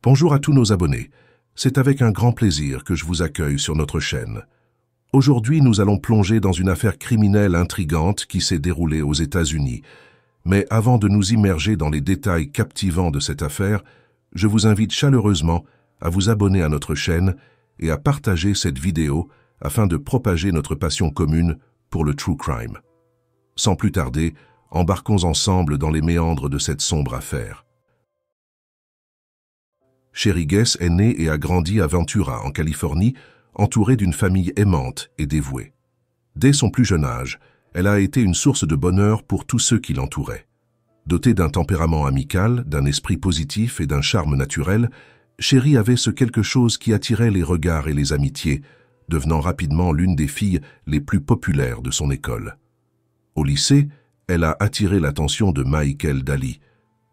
Bonjour à tous nos abonnés. C'est avec un grand plaisir que je vous accueille sur notre chaîne. Aujourd'hui, nous allons plonger dans une affaire criminelle intrigante qui s'est déroulée aux États-Unis. Mais avant de nous immerger dans les détails captivants de cette affaire, je vous invite chaleureusement à vous abonner à notre chaîne et à partager cette vidéo afin de propager notre passion commune pour le true crime. Sans plus tarder, embarquons ensemble dans les méandres de cette sombre affaire. Sherry Guess est née et a grandi à Ventura, en Californie, entourée d'une famille aimante et dévouée. Dès son plus jeune âge, elle a été une source de bonheur pour tous ceux qui l'entouraient. Dotée d'un tempérament amical, d'un esprit positif et d'un charme naturel, Sherry avait ce quelque chose qui attirait les regards et les amitiés, devenant rapidement l'une des filles les plus populaires de son école. Au lycée, elle a attiré l'attention de Michael Daly,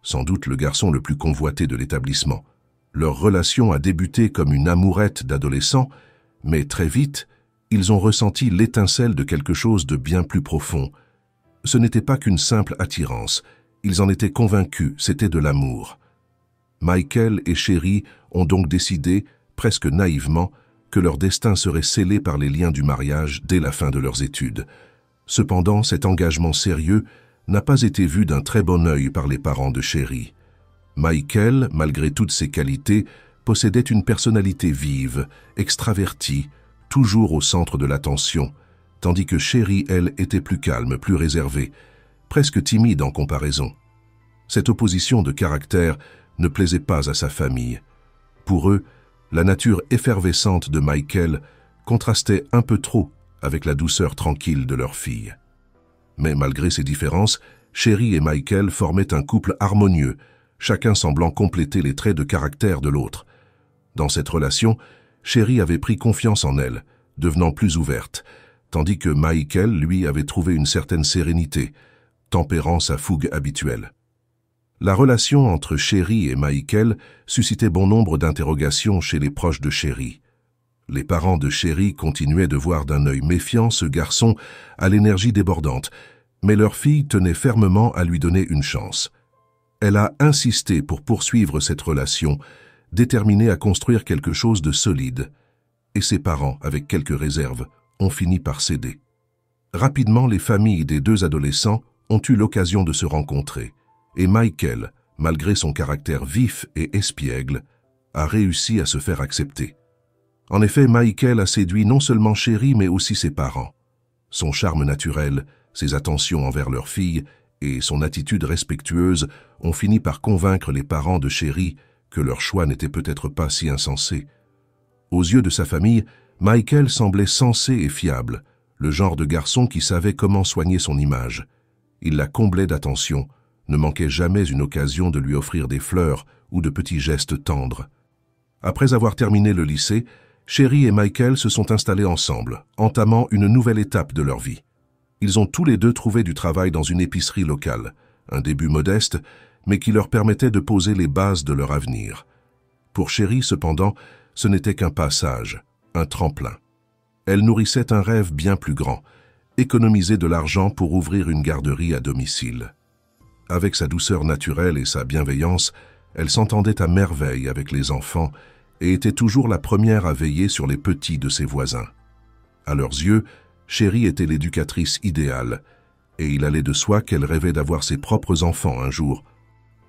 sans doute le garçon le plus convoité de l'établissement. Leur relation a débuté comme une amourette d'adolescents, mais très vite, ils ont ressenti l'étincelle de quelque chose de bien plus profond. Ce n'était pas qu'une simple attirance, ils en étaient convaincus, c'était de l'amour. Michael et Sherry ont donc décidé, presque naïvement, que leur destin serait scellé par les liens du mariage dès la fin de leurs études. Cependant, cet engagement sérieux n'a pas été vu d'un très bon œil par les parents de Sherry. Michael, malgré toutes ses qualités, possédait une personnalité vive, extravertie, toujours au centre de l'attention, tandis que Sherry, elle, était plus calme, plus réservée, presque timide en comparaison. Cette opposition de caractère ne plaisait pas à sa famille. Pour eux, la nature effervescente de Michael contrastait un peu trop avec la douceur tranquille de leur fille. Mais malgré ces différences, Sherry et Michael formaient un couple harmonieux, chacun semblant compléter les traits de caractère de l'autre. Dans cette relation, Sherry avait pris confiance en elle, devenant plus ouverte, tandis que Michael, lui, avait trouvé une certaine sérénité, tempérant sa fougue habituelle. La relation entre Sherry et Michael suscitait bon nombre d'interrogations chez les proches de Sherry. Les parents de Sherry continuaient de voir d'un œil méfiant ce garçon à l'énergie débordante, mais leur fille tenait fermement à lui donner une chance. Elle a insisté pour poursuivre cette relation, déterminée à construire quelque chose de solide. Et ses parents, avec quelques réserves, ont fini par céder. Rapidement, les familles des deux adolescents ont eu l'occasion de se rencontrer. Et Michael, malgré son caractère vif et espiègle, a réussi à se faire accepter. En effet, Michael a séduit non seulement Sherry, mais aussi ses parents. Son charme naturel, ses attentions envers leur fille et son attitude respectueuse ont fini par convaincre les parents de Sherry que leur choix n'était peut-être pas si insensé. Aux yeux de sa famille, Michael semblait sensé et fiable, le genre de garçon qui savait comment soigner son image. Il la comblait d'attention, ne manquait jamais une occasion de lui offrir des fleurs ou de petits gestes tendres. Après avoir terminé le lycée, Sherry et Michael se sont installés ensemble, entamant une nouvelle étape de leur vie. Ils ont tous les deux trouvé du travail dans une épicerie locale, un début modeste, mais qui leur permettait de poser les bases de leur avenir. Pour Sherry, cependant, ce n'était qu'un passage, un tremplin. Elle nourrissait un rêve bien plus grand, économiser de l'argent pour ouvrir une garderie à domicile. Avec sa douceur naturelle et sa bienveillance, elle s'entendait à merveille avec les enfants et était toujours la première à veiller sur les petits de ses voisins. À leurs yeux, Sherry était l'éducatrice idéale, et il allait de soi qu'elle rêvait d'avoir ses propres enfants un jour.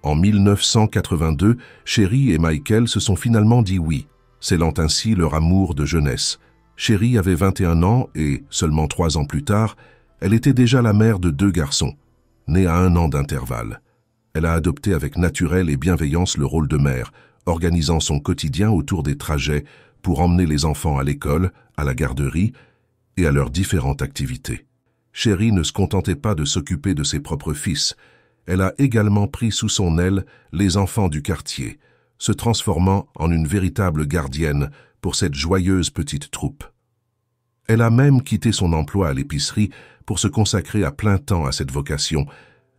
En 1982, Sherry et Michael se sont finalement dit oui, scellant ainsi leur amour de jeunesse. Sherry avait 21 ans et, seulement 3 ans plus tard, elle était déjà la mère de 2 garçons, nés à 1 an d'intervalle. Elle a adopté avec naturel et bienveillance le rôle de mère, organisant son quotidien autour des trajets pour emmener les enfants à l'école, à la garderie et à leurs différentes activités. Sherry ne se contentait pas de s'occuper de ses propres fils. Elle a également pris sous son aile les enfants du quartier, se transformant en une véritable gardienne pour cette joyeuse petite troupe. Elle a même quitté son emploi à l'épicerie pour se consacrer à plein temps à cette vocation,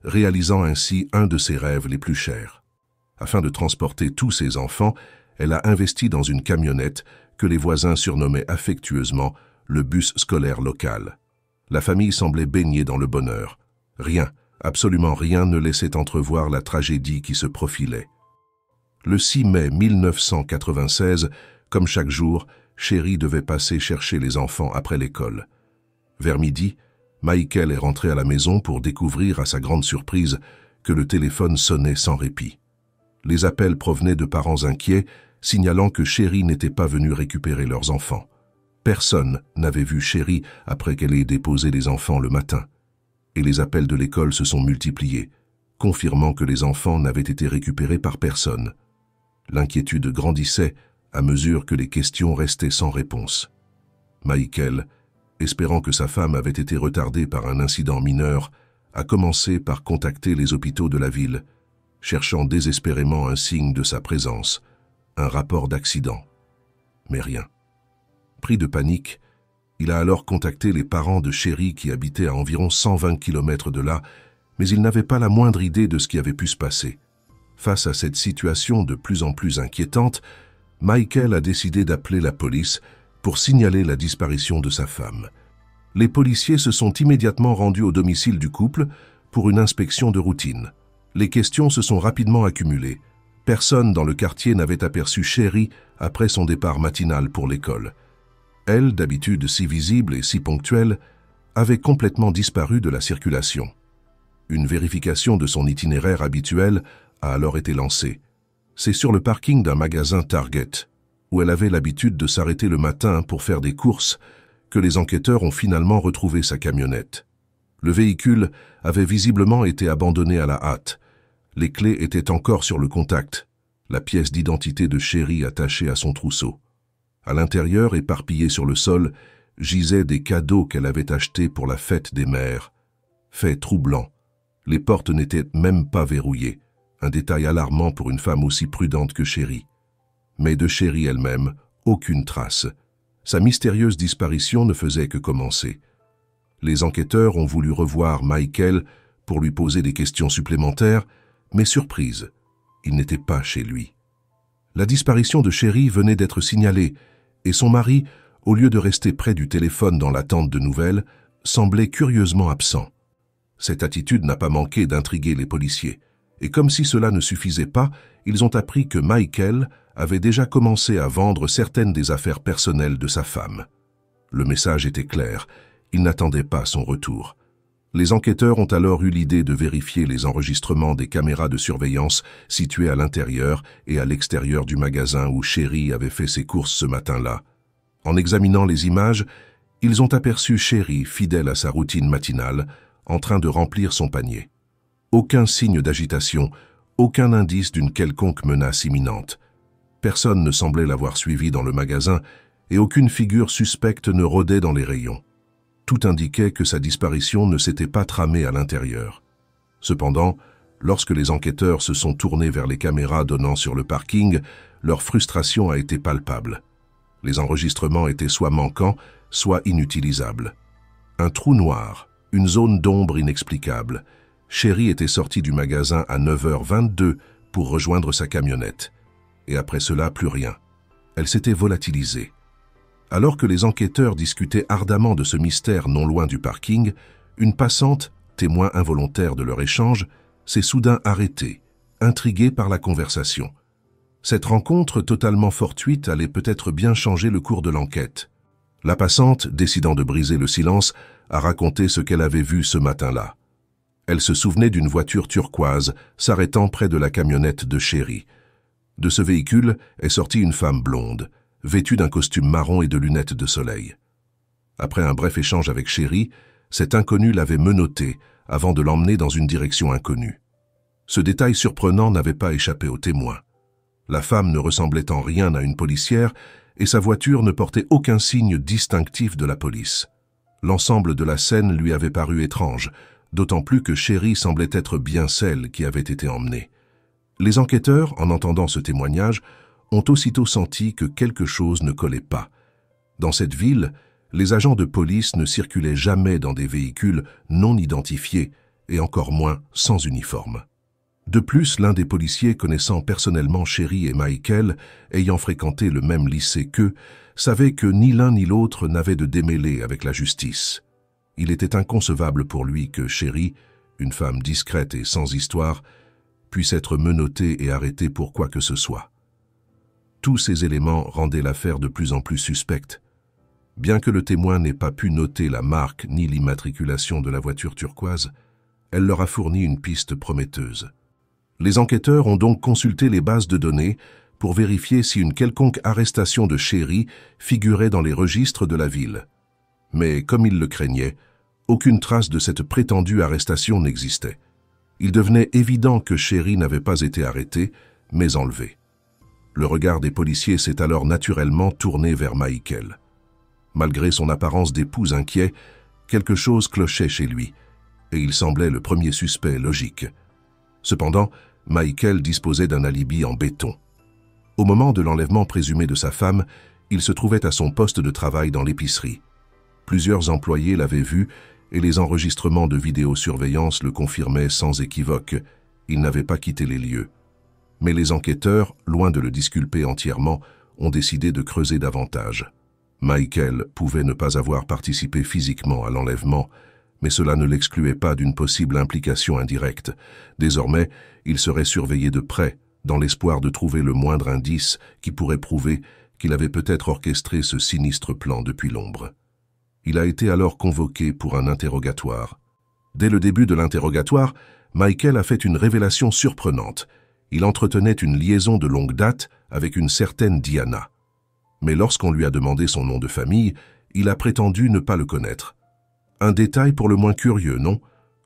réalisant ainsi un de ses rêves les plus chers. Afin de transporter tous ses enfants, elle a investi dans une camionnette que les voisins surnommaient affectueusement le bus scolaire local. La famille semblait baignée dans le bonheur. Rien, absolument rien ne laissait entrevoir la tragédie qui se profilait. Le 6 mai 1996, comme chaque jour, Sherry devait passer chercher les enfants après l'école. Vers midi, Michael est rentré à la maison pour découvrir, à sa grande surprise, que le téléphone sonnait sans répit. Les appels provenaient de parents inquiets, signalant que Sherry n'était pas venue récupérer leurs enfants. Personne n'avait vu Sherry après qu'elle ait déposé les enfants le matin. Et les appels de l'école se sont multipliés, confirmant que les enfants n'avaient été récupérés par personne. L'inquiétude grandissait à mesure que les questions restaient sans réponse. Michael, espérant que sa femme avait été retardée par un incident mineur, a commencé par contacter les hôpitaux de la ville, cherchant désespérément un signe de sa présence, un rapport d'accident. Mais rien. Pris de panique, il a alors contacté les parents de Sherry qui habitaient à environ 120 km de là, mais il n'avait pas la moindre idée de ce qui avait pu se passer. Face à cette situation de plus en plus inquiétante, Michael a décidé d'appeler la police pour signaler la disparition de sa femme. Les policiers se sont immédiatement rendus au domicile du couple pour une inspection de routine. Les questions se sont rapidement accumulées. Personne dans le quartier n'avait aperçu Sherry après son départ matinal pour l'école. Elle, d'habitude si visible et si ponctuelle, avait complètement disparu de la circulation. Une vérification de son itinéraire habituel a alors été lancée. C'est sur le parking d'un magasin Target, où elle avait l'habitude de s'arrêter le matin pour faire des courses, que les enquêteurs ont finalement retrouvé sa camionnette. Le véhicule avait visiblement été abandonné à la hâte. Les clés étaient encore sur le contact, la pièce d'identité de Sherry attachée à son trousseau. À l'intérieur, éparpillés sur le sol, gisaient des cadeaux qu'elle avait achetés pour la fête des mères. Fait troublant. Les portes n'étaient même pas verrouillées, un détail alarmant pour une femme aussi prudente que Sherry. Mais de Sherry elle-même, aucune trace. Sa mystérieuse disparition ne faisait que commencer. Les enquêteurs ont voulu revoir Michael pour lui poser des questions supplémentaires, mais surprise, il n'était pas chez lui. La disparition de Sherry venait d'être signalée, et son mari, au lieu de rester près du téléphone dans l'attente de nouvelles, semblait curieusement absent. Cette attitude n'a pas manqué d'intriguer les policiers, et comme si cela ne suffisait pas, ils ont appris que Michael avait déjà commencé à vendre certaines des affaires personnelles de sa femme. Le message était clair, il n'attendait pas son retour. Les enquêteurs ont alors eu l'idée de vérifier les enregistrements des caméras de surveillance situées à l'intérieur et à l'extérieur du magasin où Sherry avait fait ses courses ce matin-là. En examinant les images, ils ont aperçu Sherry, fidèle à sa routine matinale, en train de remplir son panier. Aucun signe d'agitation, aucun indice d'une quelconque menace imminente. Personne ne semblait l'avoir suivie dans le magasin et aucune figure suspecte ne rôdait dans les rayons. Tout indiquait que sa disparition ne s'était pas tramée à l'intérieur. Cependant, lorsque les enquêteurs se sont tournés vers les caméras donnant sur le parking, leur frustration a été palpable. Les enregistrements étaient soit manquants, soit inutilisables. Un trou noir, une zone d'ombre inexplicable. Sherry était sortie du magasin à 9h22 pour rejoindre sa camionnette. Et après cela, plus rien. Elle s'était volatilisée. Alors que les enquêteurs discutaient ardemment de ce mystère non loin du parking, une passante, témoin involontaire de leur échange, s'est soudain arrêtée, intriguée par la conversation. Cette rencontre totalement fortuite allait peut-être bien changer le cours de l'enquête. La passante, décidant de briser le silence, a raconté ce qu'elle avait vu ce matin-là. Elle se souvenait d'une voiture turquoise s'arrêtant près de la camionnette de Sherry. De ce véhicule est sortie une femme blonde, vêtue d'un costume marron et de lunettes de soleil. Après un bref échange avec Sherry, cet inconnu l'avait menottée avant de l'emmener dans une direction inconnue. Ce détail surprenant n'avait pas échappé aux témoins. La femme ne ressemblait en rien à une policière et sa voiture ne portait aucun signe distinctif de la police. L'ensemble de la scène lui avait paru étrange, d'autant plus que Sherry semblait être bien celle qui avait été emmenée. Les enquêteurs, en entendant ce témoignage, ont aussitôt senti que quelque chose ne collait pas. Dans cette ville, les agents de police ne circulaient jamais dans des véhicules non identifiés et encore moins sans uniforme. De plus, l'un des policiers connaissant personnellement Sherry et Michael, ayant fréquenté le même lycée qu'eux, savait que ni l'un ni l'autre n'avait de démêlé avec la justice. Il était inconcevable pour lui que Sherry, une femme discrète et sans histoire, puisse être menotté et arrêté pour quoi que ce soit. Tous ces éléments rendaient l'affaire de plus en plus suspecte. Bien que le témoin n'ait pas pu noter la marque ni l'immatriculation de la voiture turquoise, elle leur a fourni une piste prometteuse. Les enquêteurs ont donc consulté les bases de données pour vérifier si une quelconque arrestation de Sherry figurait dans les registres de la ville. Mais, comme ils le craignaient, aucune trace de cette prétendue arrestation n'existait. Il devenait évident que Sherry n'avait pas été arrêtée, mais enlevée. Le regard des policiers s'est alors naturellement tourné vers Michael. Malgré son apparence d'époux inquiet, quelque chose clochait chez lui, et il semblait le premier suspect logique. Cependant, Michael disposait d'un alibi en béton. Au moment de l'enlèvement présumé de sa femme, il se trouvait à son poste de travail dans l'épicerie. Plusieurs employés l'avaient vu et les enregistrements de vidéosurveillance le confirmaient sans équivoque. Il n'avait pas quitté les lieux. Mais les enquêteurs, loin de le disculper entièrement, ont décidé de creuser davantage. Michael pouvait ne pas avoir participé physiquement à l'enlèvement, mais cela ne l'excluait pas d'une possible implication indirecte. Désormais, il serait surveillé de près, dans l'espoir de trouver le moindre indice qui pourrait prouver qu'il avait peut-être orchestré ce sinistre plan depuis l'ombre. Il a été alors convoqué pour un interrogatoire. Dès le début de l'interrogatoire, Michael a fait une révélation surprenante. Il entretenait une liaison de longue date avec une certaine Diana. Mais lorsqu'on lui a demandé son nom de famille, il a prétendu ne pas le connaître. Un détail pour le moins curieux, non?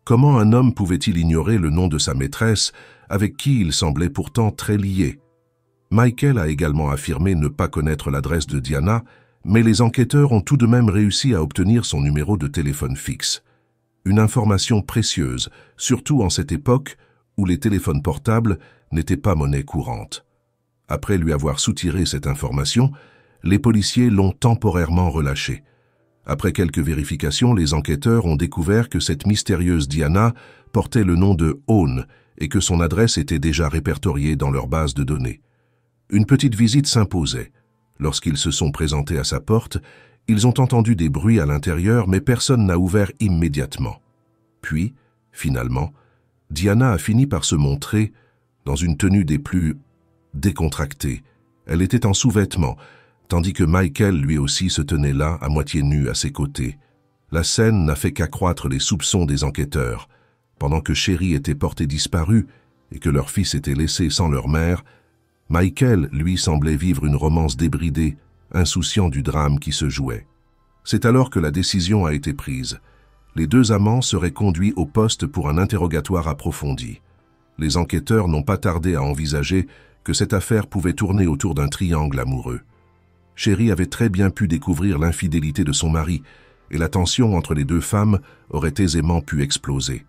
Comment un homme pouvait-il ignorer le nom de sa maîtresse, avec qui il semblait pourtant très lié? Michael a également affirmé ne pas connaître l'adresse de Diana, mais les enquêteurs ont tout de même réussi à obtenir son numéro de téléphone fixe. Une information précieuse, surtout en cette époque où les téléphones portables n'étaient pas monnaie courante. Après lui avoir soutiré cette information, les policiers l'ont temporairement relâché. Après quelques vérifications, les enquêteurs ont découvert que cette mystérieuse Diana portait le nom de Own et que son adresse était déjà répertoriée dans leur base de données. Une petite visite s'imposait. Lorsqu'ils se sont présentés à sa porte, ils ont entendu des bruits à l'intérieur, mais personne n'a ouvert immédiatement. Puis, finalement, Diana a fini par se montrer dans une tenue des plus décontractées. Elle était en sous-vêtements, tandis que Michael lui aussi se tenait là, à moitié nu à ses côtés. La scène n'a fait qu'accroître les soupçons des enquêteurs. Pendant que Sherry était portée disparue et que leur fils était laissé sans leur mère, Michael, lui, semblait vivre une romance débridée, insouciant du drame qui se jouait. C'est alors que la décision a été prise. Les deux amants seraient conduits au poste pour un interrogatoire approfondi. Les enquêteurs n'ont pas tardé à envisager que cette affaire pouvait tourner autour d'un triangle amoureux. Sherry avait très bien pu découvrir l'infidélité de son mari, et la tension entre les deux femmes aurait aisément pu exploser.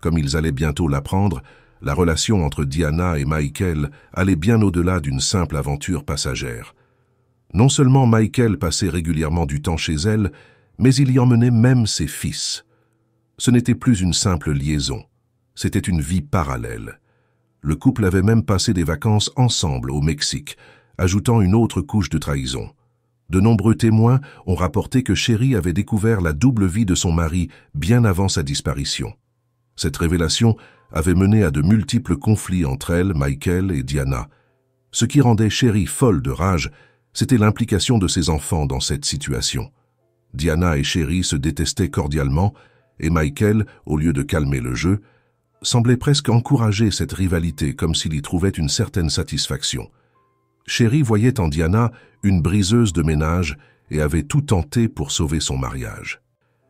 Comme ils allaient bientôt l'apprendre, la relation entre Diana et Michael allait bien au-delà d'une simple aventure passagère. Non seulement Michael passait régulièrement du temps chez elle, mais il y emmenait même ses fils. Ce n'était plus une simple liaison, c'était une vie parallèle. Le couple avait même passé des vacances ensemble au Mexique, ajoutant une autre couche de trahison. De nombreux témoins ont rapporté que Sherry avait découvert la double vie de son mari bien avant sa disparition. Cette révélation avait mené à de multiples conflits entre elle, Michael et Diana. Ce qui rendait Sherry folle de rage, c'était l'implication de ses enfants dans cette situation. Diana et Sherry se détestaient cordialement, et Michael, au lieu de calmer le jeu, semblait presque encourager cette rivalité comme s'il y trouvait une certaine satisfaction. Sherry voyait en Diana une briseuse de ménage et avait tout tenté pour sauver son mariage.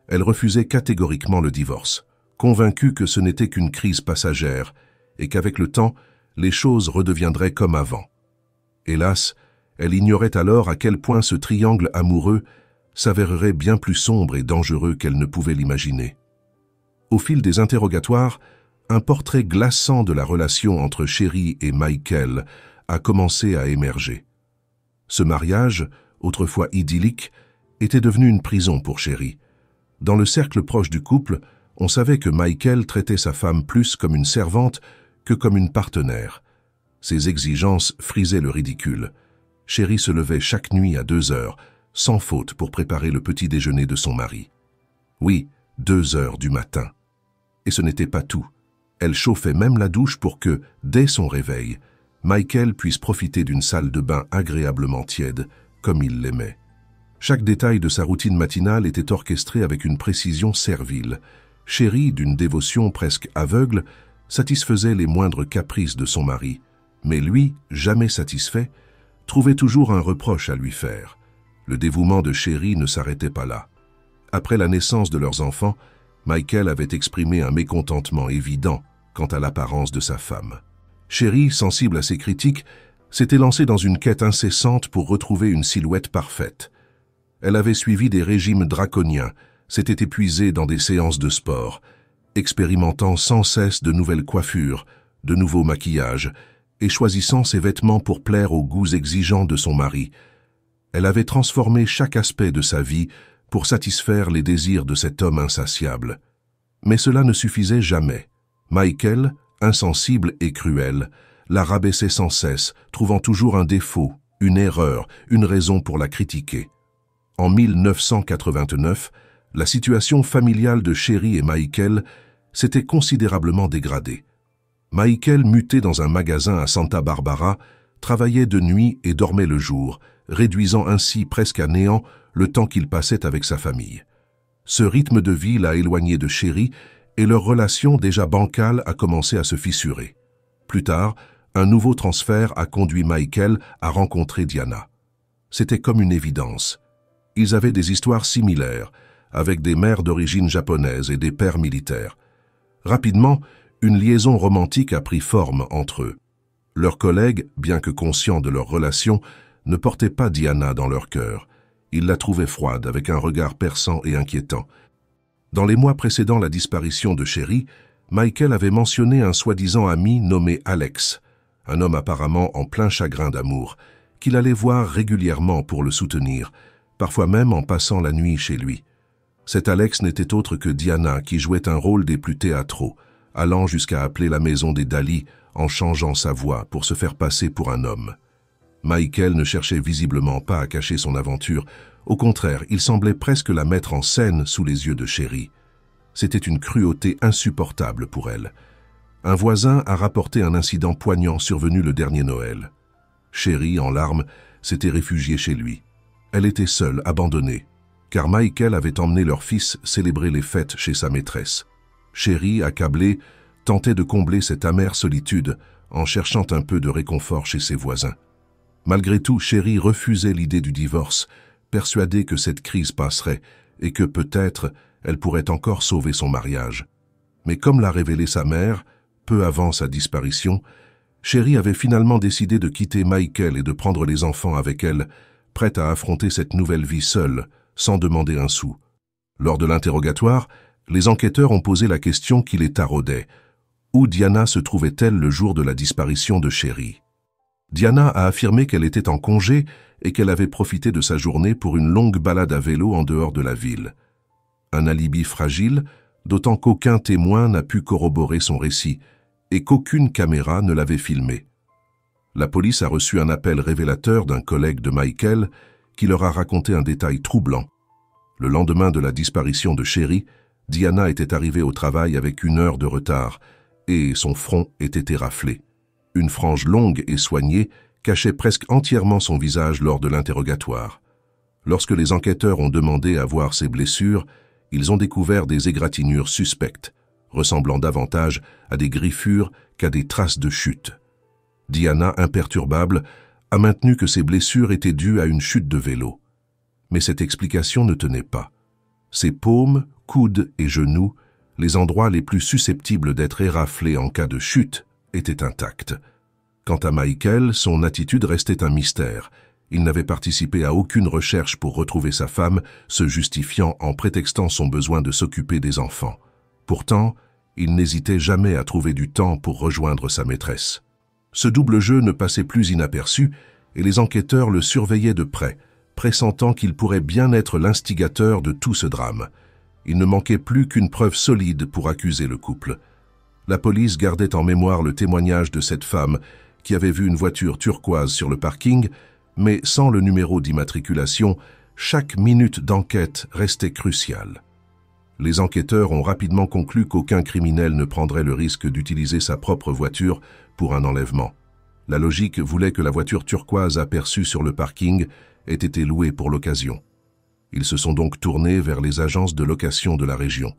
Elle refusait catégoriquement le divorce, convaincue que ce n'était qu'une crise passagère et qu'avec le temps, les choses redeviendraient comme avant. Hélas, elle ignorait alors à quel point ce triangle amoureux s'avérerait bien plus sombre et dangereux qu'elle ne pouvait l'imaginer. Au fil des interrogatoires, un portrait glaçant de la relation entre Sherry et Michael a commencé à émerger. Ce mariage, autrefois idyllique, était devenu une prison pour Sherry. Dans le cercle proche du couple, on savait que Michael traitait sa femme plus comme une servante que comme une partenaire. Ses exigences frisaient le ridicule. Sherry se levait chaque nuit à 2 heures, sans faute pour préparer le petit déjeuner de son mari. Oui, 2 heures du matin. Et ce n'était pas tout. Elle chauffait même la douche pour que, dès son réveil, Michael puisse profiter d'une salle de bain agréablement tiède, comme il l'aimait. Chaque détail de sa routine matinale était orchestré avec une précision servile. Chérie, d'une dévotion presque aveugle, satisfaisait les moindres caprices de son mari, mais lui, jamais satisfait, trouvait toujours un reproche à lui faire. Le dévouement de Chérie ne s'arrêtait pas là. Après la naissance de leurs enfants, Michael avait exprimé un mécontentement évident quant à l'apparence de sa femme. Chérie, sensible à ses critiques, s'était lancée dans une quête incessante pour retrouver une silhouette parfaite. Elle avait suivi des régimes draconiens, s'était épuisée dans des séances de sport, expérimentant sans cesse de nouvelles coiffures, de nouveaux maquillages, et choisissant ses vêtements pour plaire aux goûts exigeants de son mari. Elle avait transformé chaque aspect de sa vie pour satisfaire les désirs de cet homme insatiable. Mais cela ne suffisait jamais. Michael, insensible et cruel, la rabaissait sans cesse, trouvant toujours un défaut, une erreur, une raison pour la critiquer. En 1989, la situation familiale de Chérie et Michael s'était considérablement dégradée. Michael, muté dans un magasin à Santa Barbara, travaillait de nuit et dormait le jour, réduisant ainsi presque à néant le temps qu'il passait avec sa famille. Ce rythme de vie l'a éloigné de Chérie et leur relation déjà bancale a commencé à se fissurer. Plus tard, un nouveau transfert a conduit Michael à rencontrer Diana. C'était comme une évidence. Ils avaient des histoires similaires, avec des mères d'origine japonaise et des pères militaires. Rapidement, une liaison romantique a pris forme entre eux. Leurs collègues, bien que conscients de leur relation, ne portaient pas Diana dans leur cœur. Ils la trouvaient froide, avec un regard perçant et inquiétant. Dans les mois précédant la disparition de Chérie, Michael avait mentionné un soi-disant ami nommé Alex, un homme apparemment en plein chagrin d'amour, qu'il allait voir régulièrement pour le soutenir, parfois même en passant la nuit chez lui. Cet Alex n'était autre que Diana, qui jouait un rôle des plus théâtraux, allant jusqu'à appeler la maison des Dali en changeant sa voix pour se faire passer pour un homme. Michael ne cherchait visiblement pas à cacher son aventure. Au contraire, il semblait presque la mettre en scène sous les yeux de Chérie. C'était une cruauté insupportable pour elle. Un voisin a rapporté un incident poignant survenu le dernier Noël. Chérie, en larmes, s'était réfugiée chez lui. Elle était seule, abandonnée, car Michael avait emmené leur fils célébrer les fêtes chez sa maîtresse. Chérie, accablée, tentait de combler cette amère solitude en cherchant un peu de réconfort chez ses voisins. Malgré tout, Chérie refusait l'idée du divorce, persuadée que cette crise passerait et que peut-être elle pourrait encore sauver son mariage. Mais comme l'a révélé sa mère, peu avant sa disparition, Chérie avait finalement décidé de quitter Michael et de prendre les enfants avec elle, prête à affronter cette nouvelle vie seule, sans demander un sou. Lors de l'interrogatoire, les enquêteurs ont posé la question qui les taraudait. Où Diana se trouvait-elle le jour de la disparition de Chérie? Diana a affirmé qu'elle était en congé et qu'elle avait profité de sa journée pour une longue balade à vélo en dehors de la ville. Un alibi fragile, d'autant qu'aucun témoin n'a pu corroborer son récit et qu'aucune caméra ne l'avait filmé. La police a reçu un appel révélateur d'un collègue de Michael qui leur a raconté un détail troublant. Le lendemain de la disparition de Chérie, Diana était arrivée au travail avec 1 heure de retard et son front était éraflé. Une frange longue et soignée cachait presque entièrement son visage lors de l'interrogatoire. Lorsque les enquêteurs ont demandé à voir ses blessures, ils ont découvert des égratignures suspectes, ressemblant davantage à des griffures qu'à des traces de chute. Diana, imperturbable, a maintenu que ces blessures étaient dues à une chute de vélo. Mais cette explication ne tenait pas. Ses paumes, coudes et genoux, les endroits les plus susceptibles d'être éraflés en cas de chute, étaient intacts. Quant à Michael, son attitude restait un mystère. Il n'avait participé à aucune recherche pour retrouver sa femme, se justifiant en prétextant son besoin de s'occuper des enfants. Pourtant, il n'hésitait jamais à trouver du temps pour rejoindre sa maîtresse. Ce double jeu ne passait plus inaperçu et les enquêteurs le surveillaient de près, pressentant qu'il pourrait bien être l'instigateur de tout ce drame. Il ne manquait plus qu'une preuve solide pour accuser le couple. La police gardait en mémoire le témoignage de cette femme qui avait vu une voiture turquoise sur le parking, mais sans le numéro d'immatriculation, chaque minute d'enquête restait cruciale. Les enquêteurs ont rapidement conclu qu'aucun criminel ne prendrait le risque d'utiliser sa propre voiture pour un enlèvement. La logique voulait que la voiture turquoise aperçue sur le parking ait été louée pour l'occasion. Ils se sont donc tournés vers les agences de location de la région.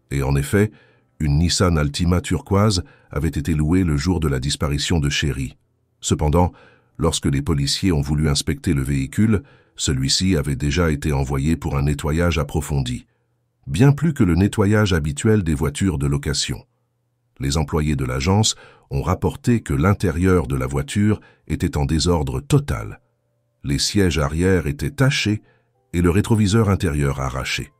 Et en effet, une Nissan Altima turquoise avait été louée le jour de la disparition de Chéri. Cependant, lorsque les policiers ont voulu inspecter le véhicule, celui-ci avait déjà été envoyé pour un nettoyage approfondi, bien plus que le nettoyage habituel des voitures de location. Les employés de l'agence ont rapporté que l'intérieur de la voiture était en désordre total. Les sièges arrière étaient tachés et le rétroviseur intérieur arraché.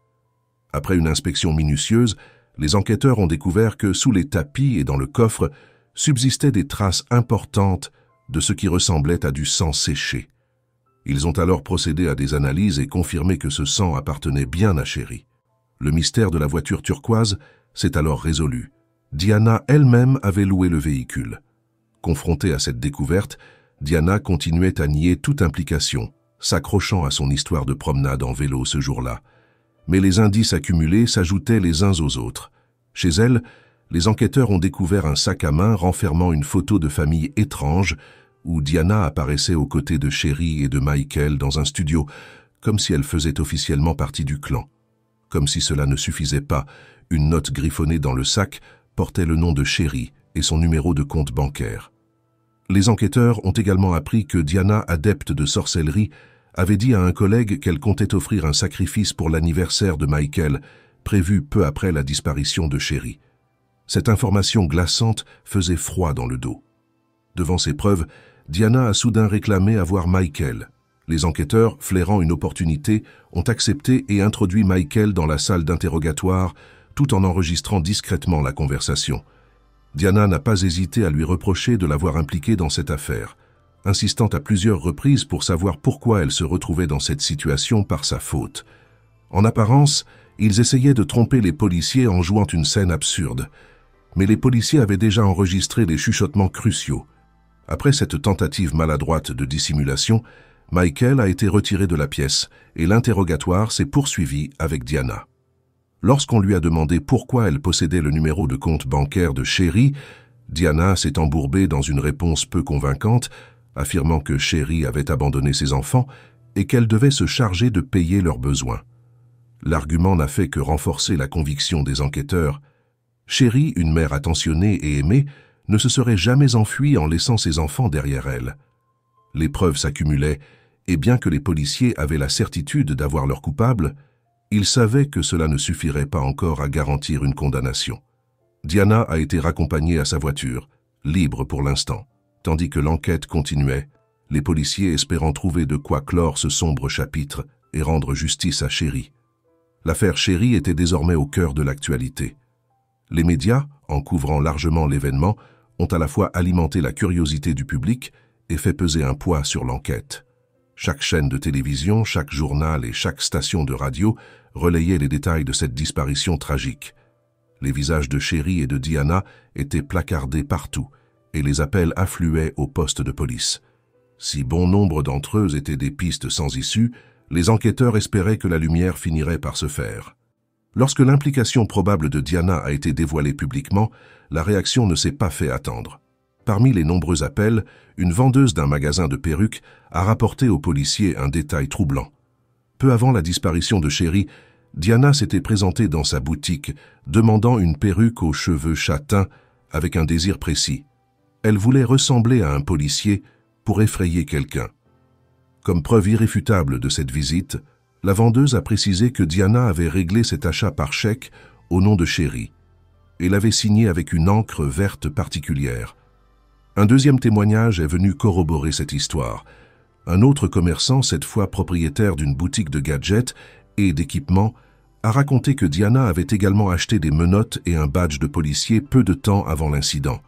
Après une inspection minutieuse, les enquêteurs ont découvert que sous les tapis et dans le coffre subsistaient des traces importantes de ce qui ressemblait à du sang séché. Ils ont alors procédé à des analyses et confirmé que ce sang appartenait bien à Chéri. Le mystère de la voiture turquoise s'est alors résolu. Diana elle-même avait loué le véhicule. Confrontée à cette découverte, Diana continuait à nier toute implication, s'accrochant à son histoire de promenade en vélo ce jour-là. Mais les indices accumulés s'ajoutaient les uns aux autres. Chez elle, les enquêteurs ont découvert un sac à main renfermant une photo de famille étrange où Diana apparaissait aux côtés de Chéri et de Michael dans un studio, comme si elle faisait officiellement partie du clan. Comme si cela ne suffisait pas, une note griffonnée dans le sac portait le nom de Chéri et son numéro de compte bancaire. Les enquêteurs ont également appris que Diana, adepte de sorcellerie, avait dit à un collègue qu'elle comptait offrir un sacrifice pour l'anniversaire de Michael, prévu peu après la disparition de Chéri. Cette information glaçante faisait froid dans le dos. Devant ces preuves, Diana a soudain réclamé avoir Michael. Les enquêteurs, flairant une opportunité, ont accepté et introduit Michael dans la salle d'interrogatoire, tout en enregistrant discrètement la conversation. Diana n'a pas hésité à lui reprocher de l'avoir impliqué dans cette affaire, insistant à plusieurs reprises pour savoir pourquoi elle se retrouvait dans cette situation par sa faute. En apparence, ils essayaient de tromper les policiers en jouant une scène absurde. Mais les policiers avaient déjà enregistré des chuchotements cruciaux. Après cette tentative maladroite de dissimulation, Michael a été retiré de la pièce et l'interrogatoire s'est poursuivi avec Diana. Lorsqu'on lui a demandé pourquoi elle possédait le numéro de compte bancaire de Chéri, Diana s'est embourbée dans une réponse peu convaincante, affirmant que Chéri avait abandonné ses enfants et qu'elle devait se charger de payer leurs besoins. L'argument n'a fait que renforcer la conviction des enquêteurs. Chéri, une mère attentionnée et aimée, ne se serait jamais enfuie en laissant ses enfants derrière elle. Les preuves s'accumulaient, et bien que les policiers avaient la certitude d'avoir leur coupable, ils savaient que cela ne suffirait pas encore à garantir une condamnation. Diana a été raccompagnée à sa voiture, libre pour l'instant, tandis que l'enquête continuait, les policiers espérant trouver de quoi clore ce sombre chapitre et rendre justice à Chéri. L'affaire Chéri était désormais au cœur de l'actualité. Les médias, en couvrant largement l'événement, ont à la fois alimenté la curiosité du public et fait peser un poids sur l'enquête. Chaque chaîne de télévision, chaque journal et chaque station de radio relayaient les détails de cette disparition tragique. Les visages de Chéri et de Diana étaient placardés partout et les appels affluaient au poste de police. Si bon nombre d'entre eux étaient des pistes sans issue, les enquêteurs espéraient que la lumière finirait par se faire. Lorsque l'implication probable de Diana a été dévoilée publiquement, la réaction ne s'est pas fait attendre. Parmi les nombreux appels, une vendeuse d'un magasin de perruques a rapporté aux policiers un détail troublant. Peu avant la disparition de Chéri, Diana s'était présentée dans sa boutique, demandant une perruque aux cheveux châtains avec un désir précis. Elle voulait ressembler à un policier pour effrayer quelqu'un. Comme preuve irréfutable de cette visite, la vendeuse a précisé que Diana avait réglé cet achat par chèque au nom de Chéri et l'avait signé avec une encre verte particulière. Un deuxième témoignage est venu corroborer cette histoire. Un autre commerçant, cette fois propriétaire d'une boutique de gadgets et d'équipements, a raconté que Diana avait également acheté des menottes et un badge de policier peu de temps avant l'incident.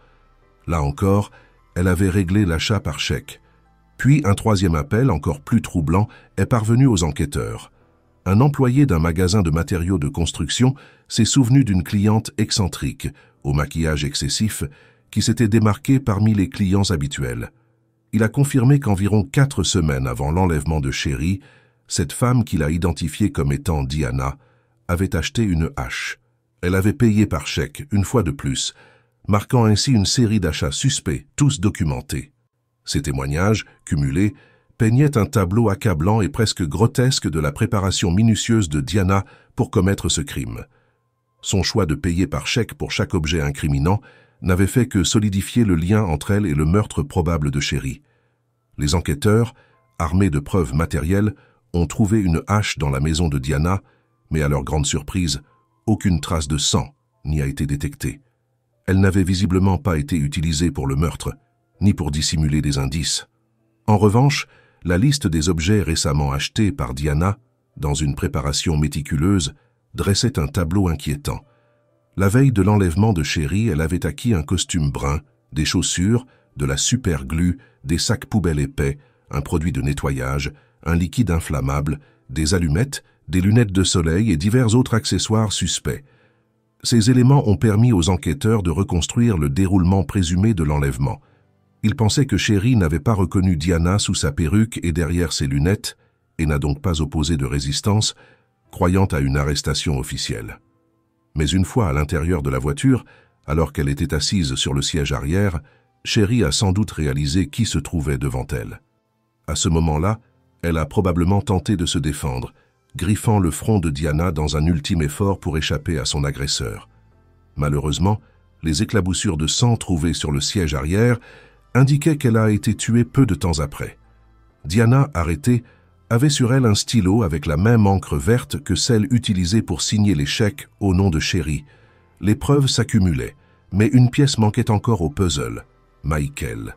Là encore, elle avait réglé l'achat par chèque. Puis un troisième appel, encore plus troublant, est parvenu aux enquêteurs. Un employé d'un magasin de matériaux de construction s'est souvenu d'une cliente excentrique, au maquillage excessif, qui s'était démarquée parmi les clients habituels. Il a confirmé qu'environ 4 semaines avant l'enlèvement de Chéri, cette femme qu'il a identifiée comme étant Diana avait acheté une hache. Elle avait payé par chèque, une fois de plus, marquant ainsi une série d'achats suspects, tous documentés. Ces témoignages, cumulés, peignaient un tableau accablant et presque grotesque de la préparation minutieuse de Diana pour commettre ce crime. Son choix de payer par chèque pour chaque objet incriminant n'avait fait que solidifier le lien entre elle et le meurtre probable de Sherry. Les enquêteurs, armés de preuves matérielles, ont trouvé une hache dans la maison de Diana, mais à leur grande surprise, aucune trace de sang n'y a été détectée. Elle n'avait visiblement pas été utilisée pour le meurtre, ni pour dissimuler des indices. En revanche, la liste des objets récemment achetés par Diana, dans une préparation méticuleuse, dressait un tableau inquiétant. La veille de l'enlèvement de Sherry, elle avait acquis un costume brun, des chaussures, de la super-glue, des sacs poubelles épais, un produit de nettoyage, un liquide inflammable, des allumettes, des lunettes de soleil et divers autres accessoires suspects. Ces éléments ont permis aux enquêteurs de reconstruire le déroulement présumé de l'enlèvement. Ils pensaient que Sherry n'avait pas reconnu Diana sous sa perruque et derrière ses lunettes, et n'a donc pas opposé de résistance, croyant à une arrestation officielle. Mais une fois à l'intérieur de la voiture, alors qu'elle était assise sur le siège arrière, Sherry a sans doute réalisé qui se trouvait devant elle. À ce moment-là, elle a probablement tenté de se défendre, griffant le front de Diana dans un ultime effort pour échapper à son agresseur. Malheureusement, les éclaboussures de sang trouvées sur le siège arrière indiquaient qu'elle a été tuée peu de temps après. Diana, arrêtée, avait sur elle un stylo avec la même encre verte que celle utilisée pour signer les chèques au nom de Sherry. Les preuves s'accumulaient, mais une pièce manquait encore au puzzle, Michael.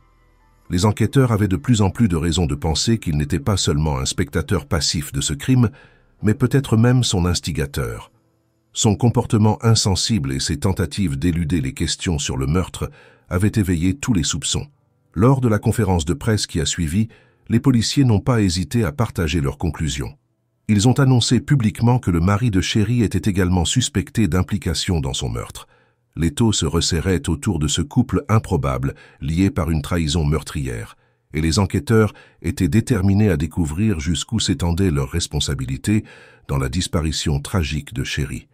Les enquêteurs avaient de plus en plus de raisons de penser qu'il n'était pas seulement un spectateur passif de ce crime, mais peut-être même son instigateur. Son comportement insensible et ses tentatives d'éluder les questions sur le meurtre avaient éveillé tous les soupçons. Lors de la conférence de presse qui a suivi, les policiers n'ont pas hésité à partager leurs conclusions. Ils ont annoncé publiquement que le mari de Sherry était également suspecté d'implication dans son meurtre. L'étau se resserrait autour de ce couple improbable, lié par une trahison meurtrière, et les enquêteurs étaient déterminés à découvrir jusqu'où s'étendait leur responsabilité dans la disparition tragique de Sherry.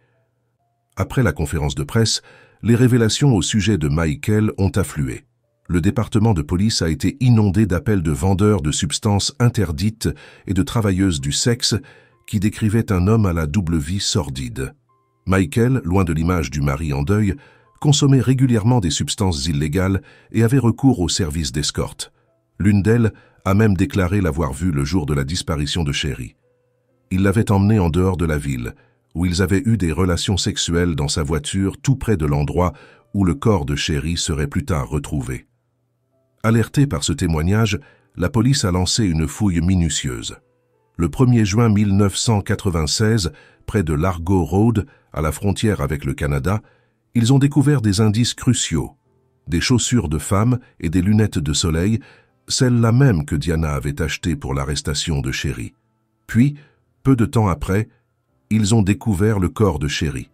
Après la conférence de presse, les révélations au sujet de Michael ont afflué. Le département de police a été inondé d'appels de vendeurs de substances interdites et de travailleuses du sexe qui décrivaient un homme à la double vie sordide. Michael, loin de l'image du mari en deuil, consommait régulièrement des substances illégales et avait recours aux services d'escorte. L'une d'elles a même déclaré l'avoir vu le jour de la disparition de Sherry. Il l'avait emmenée en dehors de la ville, où ils avaient eu des relations sexuelles dans sa voiture tout près de l'endroit où le corps de Sherry serait plus tard retrouvé. Alertée par ce témoignage, la police a lancé une fouille minutieuse. Le 1er juin 1996, près de Largo Road, à la frontière avec le Canada, ils ont découvert des indices cruciaux, des chaussures de femme et des lunettes de soleil, celles-là même que Diana avait achetées pour l'arrestation de Sherry. Puis, peu de temps après, ils ont découvert le corps de Sherry.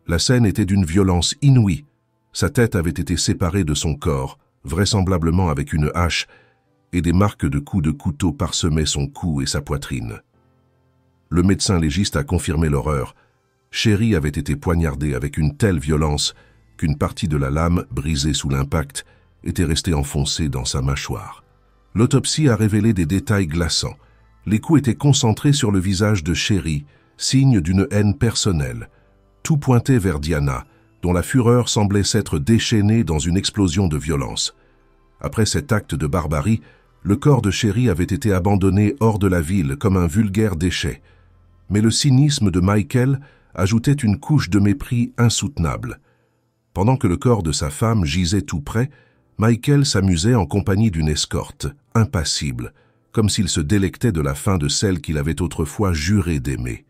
La scène était d'une violence inouïe. Sa tête avait été séparée de son corps, vraisemblablement avec une hache, et des marques de coups de couteau parsemaient son cou et sa poitrine. Le médecin légiste a confirmé l'horreur. Sherry avait été poignardée avec une telle violence qu'une partie de la lame, brisée sous l'impact, était restée enfoncée dans sa mâchoire. L'autopsie a révélé des détails glaçants. Les coups étaient concentrés sur le visage de Sherry, signe d'une haine personnelle. Tout pointait vers Diana, dont la fureur semblait s'être déchaînée dans une explosion de violence. Après cet acte de barbarie, le corps de Sherry avait été abandonné hors de la ville comme un vulgaire déchet. Mais le cynisme de Michael ajoutait une couche de mépris insoutenable. Pendant que le corps de sa femme gisait tout près, Michael s'amusait en compagnie d'une escorte, impassible, comme s'il se délectait de la fin de celle qu'il avait autrefois juré d'aimer.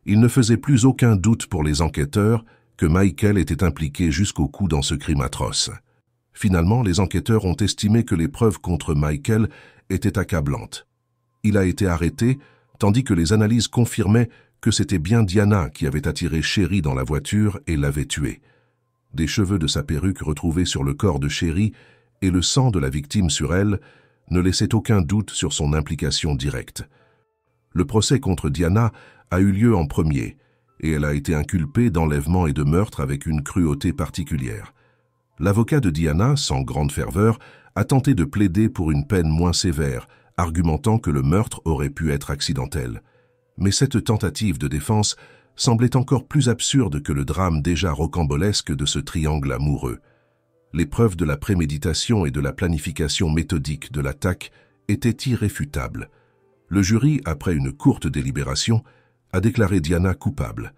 Il ne faisait plus aucun doute pour les enquêteurs que Michael était impliqué jusqu'au cou dans ce crime atroce. Finalement, les enquêteurs ont estimé que les preuves contre Michael étaient accablantes. Il a été arrêté, tandis que les analyses confirmaient que c'était bien Diana qui avait attiré Sherry dans la voiture et l'avait tuée. Des cheveux de sa perruque retrouvés sur le corps de Sherry et le sang de la victime sur elle ne laissaient aucun doute sur son implication directe. Le procès contre Diana a eu lieu en premier, et elle a été inculpée d'enlèvement et de meurtre avec une cruauté particulière. L'avocat de Diana, sans grande ferveur, a tenté de plaider pour une peine moins sévère, argumentant que le meurtre aurait pu être accidentel. Mais cette tentative de défense semblait encore plus absurde que le drame déjà rocambolesque de ce triangle amoureux. Les preuves de la préméditation et de la planification méthodique de l'attaque étaient irréfutables. Le jury, après une courte délibération, a déclaré Diana coupable.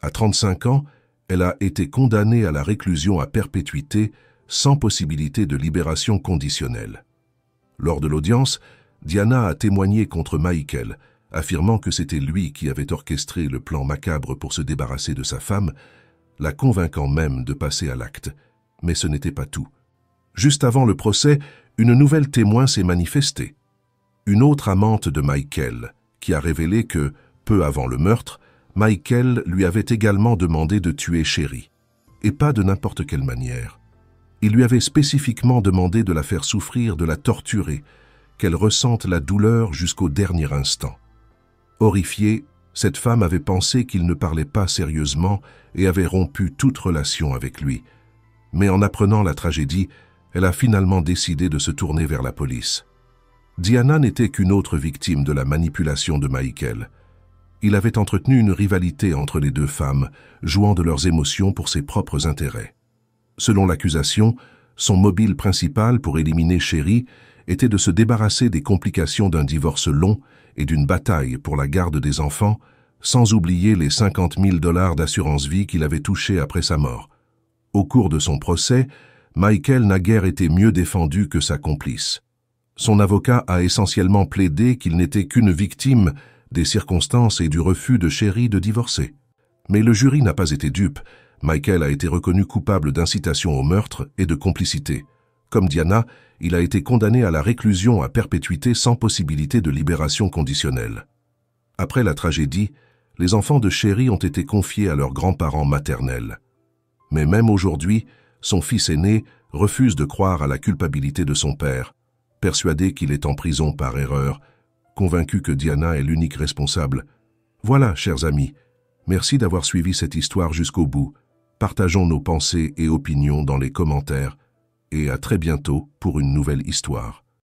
À 35 ans, elle a été condamnée à la réclusion à perpétuité sans possibilité de libération conditionnelle. Lors de l'audience, Diana a témoigné contre Michael, affirmant que c'était lui qui avait orchestré le plan macabre pour se débarrasser de sa femme, la convainquant même de passer à l'acte. Mais ce n'était pas tout. Juste avant le procès, une nouvelle témoin s'est manifestée. Une autre amante de Michael, qui a révélé que, peu avant le meurtre, Michael lui avait également demandé de tuer Sherry, et pas de n'importe quelle manière. Il lui avait spécifiquement demandé de la faire souffrir, de la torturer, qu'elle ressente la douleur jusqu'au dernier instant. Horrifiée, cette femme avait pensé qu'il ne parlait pas sérieusement et avait rompu toute relation avec lui. Mais en apprenant la tragédie, elle a finalement décidé de se tourner vers la police. Diana n'était qu'une autre victime de la manipulation de Michael. Il avait entretenu une rivalité entre les deux femmes, jouant de leurs émotions pour ses propres intérêts. Selon l'accusation, son mobile principal pour éliminer Sherry était de se débarrasser des complications d'un divorce long et d'une bataille pour la garde des enfants, sans oublier les 50 000 $ d'assurance vie qu'il avait touchés après sa mort. Au cours de son procès, Michael n'a guère été mieux défendu que sa complice. Son avocat a essentiellement plaidé qu'il n'était qu'une victime des circonstances et du refus de Sherry de divorcer. Mais le jury n'a pas été dupe. Michael a été reconnu coupable d'incitation au meurtre et de complicité. Comme Diana, il a été condamné à la réclusion à perpétuité sans possibilité de libération conditionnelle. Après la tragédie, les enfants de Sherry ont été confiés à leurs grands-parents maternels. Mais même aujourd'hui, son fils aîné refuse de croire à la culpabilité de son père, persuadé qu'il est en prison par erreur, convaincu que Diana est l'unique responsable. Voilà, chers amis, merci d'avoir suivi cette histoire jusqu'au bout. Partageons nos pensées et opinions dans les commentaires et à très bientôt pour une nouvelle histoire.